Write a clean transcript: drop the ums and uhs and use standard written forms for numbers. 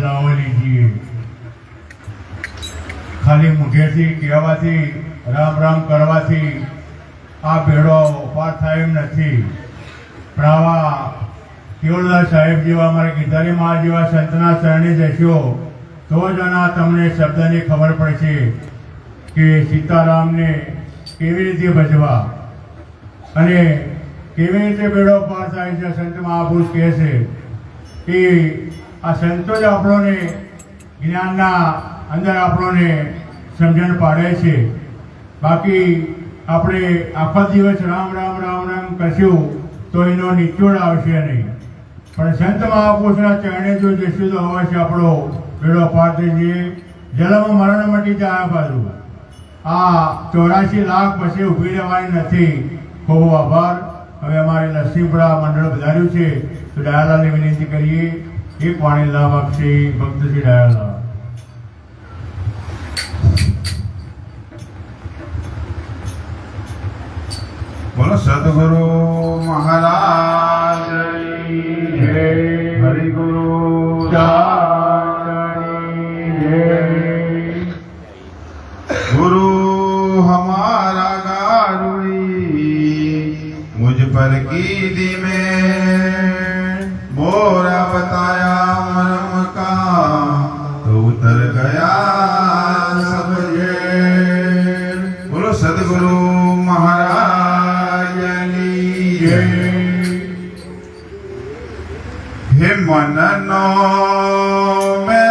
लाभ लीजिए। खाली मुखेथी कहेवाथी राम राम करवाथी आ बेड़ो पार थाय एम नथी, पण आवा केवलदास साहेब जेवा अमारा गीतारी महा जेवा संतना चरणे जशो तो ज आना तमने शब्दनी खबर पड़शे कि सीताराम ने केवी रीते भजवा अने केवी रीते बेड़ो पार थाय छे। संत महापुरुष कहे छे कि आ संतो ज आपणोने ज्ञानना अंदर आपणोने समझण पाड़े छे। बाकी આપણે આખો દિવસ રામ રામ રામ રામ કરશું તો એનો નિચોડ આવશે નહીં, પણ સંત મહાપુરુષના ચરણે જો જશું તો અવશ્ય આપણો બેડો પાર થઈ જઈએ। જન્મ મરણ મટી જાય બાજુ આ 84 લાખ પછી ઊભી રહેવાની નથી। ખૂબ આભાર। હવે અમારે લક્ષ્મીપુરા મંડળ વધાર્યું છે તો ડાયાલાલને વિનંતી કરીએ એક વાણી લાભ આપશે ભક્ત શ્રી ડાયાલાલ। बोलो सदगुरु महाराज की जय, हरि गुरु गुरु हमारा गारुड़ी मुझ पर कीदी में बोरा बताया मरम का तो उतर गया सब जेल। बोलो सदगुरु महाराज हे मननो में